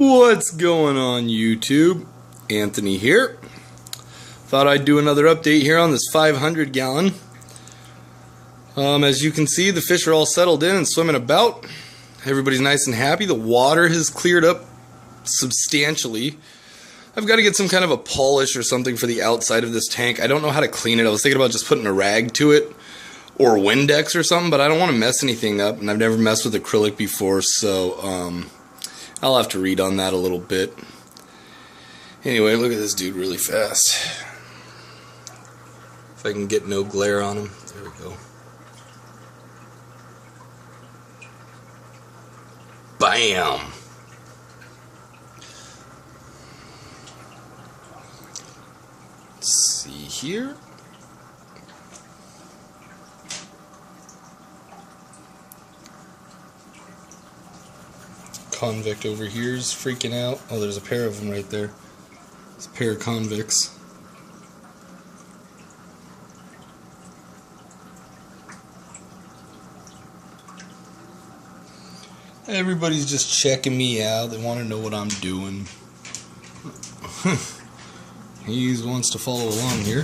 What's going on, YouTube? Anthony here. Thought I'd do another update here on this 500 gallon. As you can see, the fish are all settled in and swimming about. Everybody's nice and happy. The water has cleared up substantially. I've got to get some kind of a polish or something for the outside of this tank. I don't know how to clean it. I was thinking about just putting a rag to it or Windex or something, but I don't want to mess anything up, and I've never messed with acrylic before, so I'll have to read on that a little bit. Anyway, look at this dude really fast. If I can get no glare on him. There we go. Bam! Let's see here. Convict over here is freaking out. Oh, there's a pair of them right there. It's a pair of convicts. Everybody's just checking me out. They want to know what I'm doing. He wants to follow along here.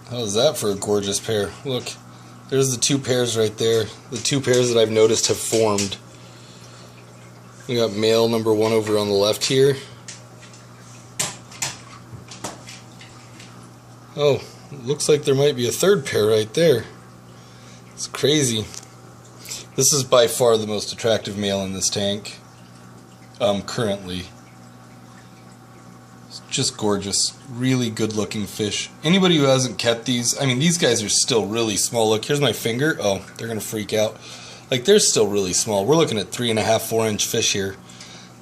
How's that for a gorgeous pair? Look, there's the two pairs right there. The two pairs that I've noticed have formed. We got male number one over on the left here. Oh, looks like there might be a third pair right there. It's crazy. This is by far the most attractive male in this tank, currently. It's just gorgeous. Really good looking fish. Anybody who hasn't kept these, I mean, these guys are still really small. Look, here's my finger. Oh, they're gonna freak out. Like, they're still really small. We're looking at 3.5, 4-inch fish here.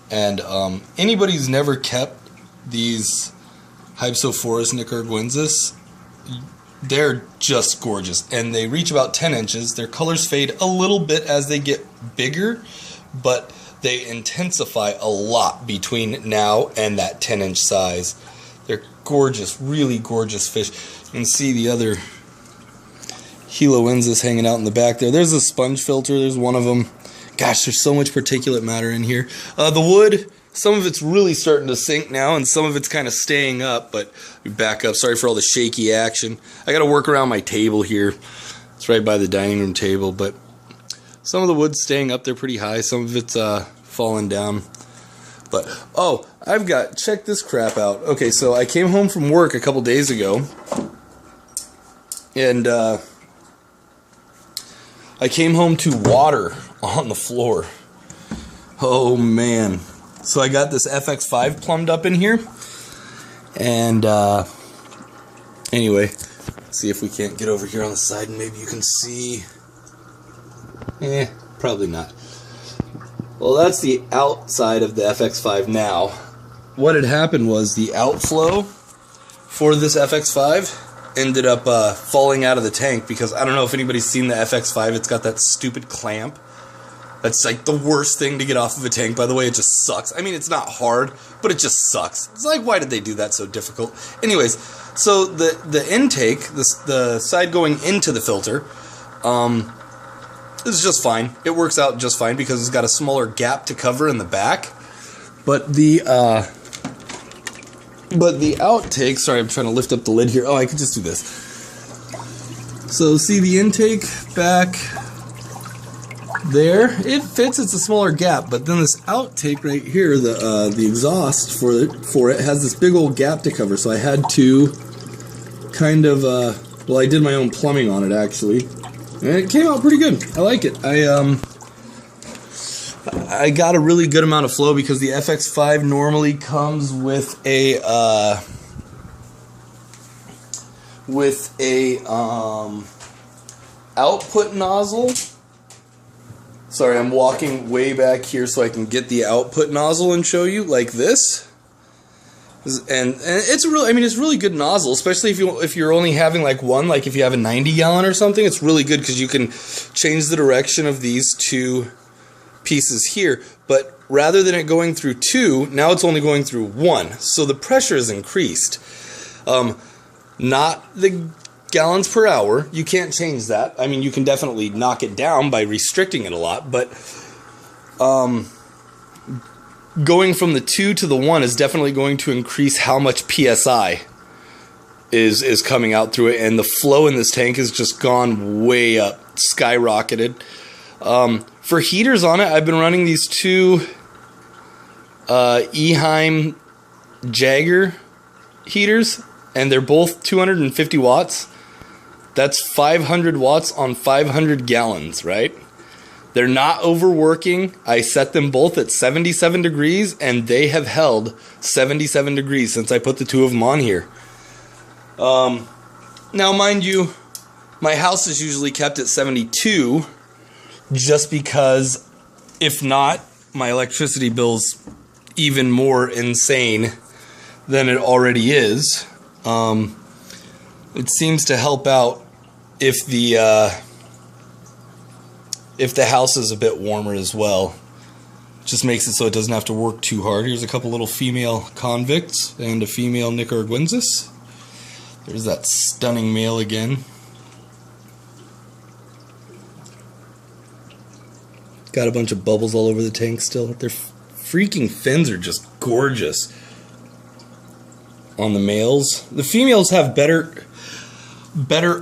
And anybody who's never kept these Hypsophorus nicaragüensis, they're just gorgeous, and they reach about 10 inches. Their colors fade a little bit as they get bigger, but they intensify a lot between now and that 10-inch size. They're gorgeous, really gorgeous fish. You can see the other Heloensis hanging out in the back there. There's a sponge filter. There's one of them. Gosh, there's so much particulate matter in here. The wood, some of it's really starting to sink now, and some of it's kind of staying up, but we back up. Sorry for all the shaky action. I got to work around my table here. It's right by the dining room table, but some of the wood's staying up there pretty high. Some of it's falling down. But, oh, check this crap out. Okay, so I came home from work a couple days ago, and I came home to water on the floor. Oh, man. So I got this FX5 plumbed up in here, and anyway, see if we can't get over here on the side and maybe you can see. Probably not. Well, that's the outside of the FX5 now. What had happened was the outflow for this FX5 ended up falling out of the tank, because I don't know if anybody's seen the FX5. It's got that stupid clamp. That's like the worst thing to get off of a tank, by the way. It just sucks. I mean, it's not hard, but it just sucks. It's like, why did they do that so difficult? Anyways, so the intake, the side going into the filter, is just fine. It works out just fine because it's got a smaller gap to cover in the back. But the outtake, sorry, I'm trying to lift up the lid here. Oh, I could just do this. So see the intake back there, it fits. It's a smaller gap, but then this outtake right here, the exhaust for it has this big old gap to cover. So I had to kind of well, I did my own plumbing on it actually, and it came out pretty good. I like it. I got a really good amount of flow because the FX5 normally comes with a output nozzle. Sorry, I'm walking way back here so I can get the output nozzle and show you, like this. And it's really, I mean, it's really good nozzle, especially if you're only having like one, like if you have a 90 gallon or something. It's really good because you can change the direction of these two pieces here, but rather than it going through two, now it's only going through one, so the pressure is increased. not the gallons per hour. You can't change that. I mean, you can definitely knock it down by restricting it a lot, but going from the 2 to the 1 is definitely going to increase how much PSI is coming out through it, and the flow in this tank has just gone way up, skyrocketed. For heaters on it, I've been running these 2 Eheim Jagger heaters, and they're both 250 watts. That's 500 watts on 500 gallons, right? They're not overworking. I set them both at 77 degrees, and they have held 77 degrees since I put the 2 of them on here. Now, mind you, my house is usually kept at 72, just because if not, my electricity bill's even more insane than it already is. It seems to help out if the house is a bit warmer as well. Just makes it so it doesn't have to work too hard. Here's a couple little female convicts and a female Nicaraguensis. There's that stunning male again. Got a bunch of bubbles all over the tank still. Their freaking fins are just gorgeous on the males. The females have better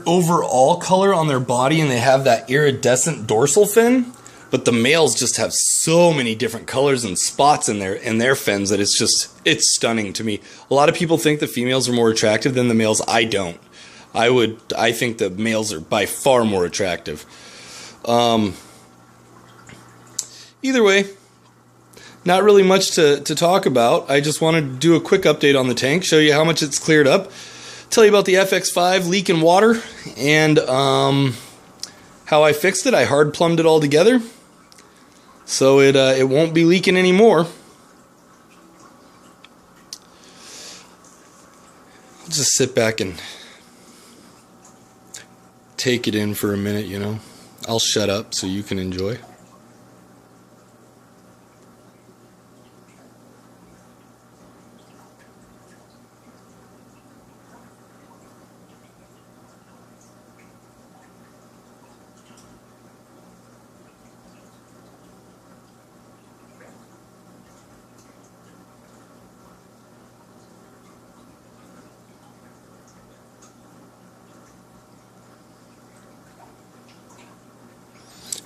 overall color on their body, and they have that iridescent dorsal fin, but the males just have so many different colors and spots in their fins that it's stunning to me. A lot of people think the females are more attractive than the males. I don't. I think the males are by far more attractive. Either way, not really much to talk about. I just wanted to do a quick update on the tank, show you how much it's cleared up, tell you about the FX5 leaking water, and how I fixed it. I hard plumbed it all together, so it won't be leaking anymore. I'll just sit back and take it in for a minute, you know. I'll shut up so you can enjoy.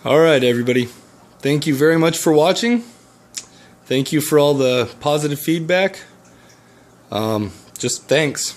Alright, everybody. Thank you very much for watching. Thank you for all the positive feedback. Just thanks.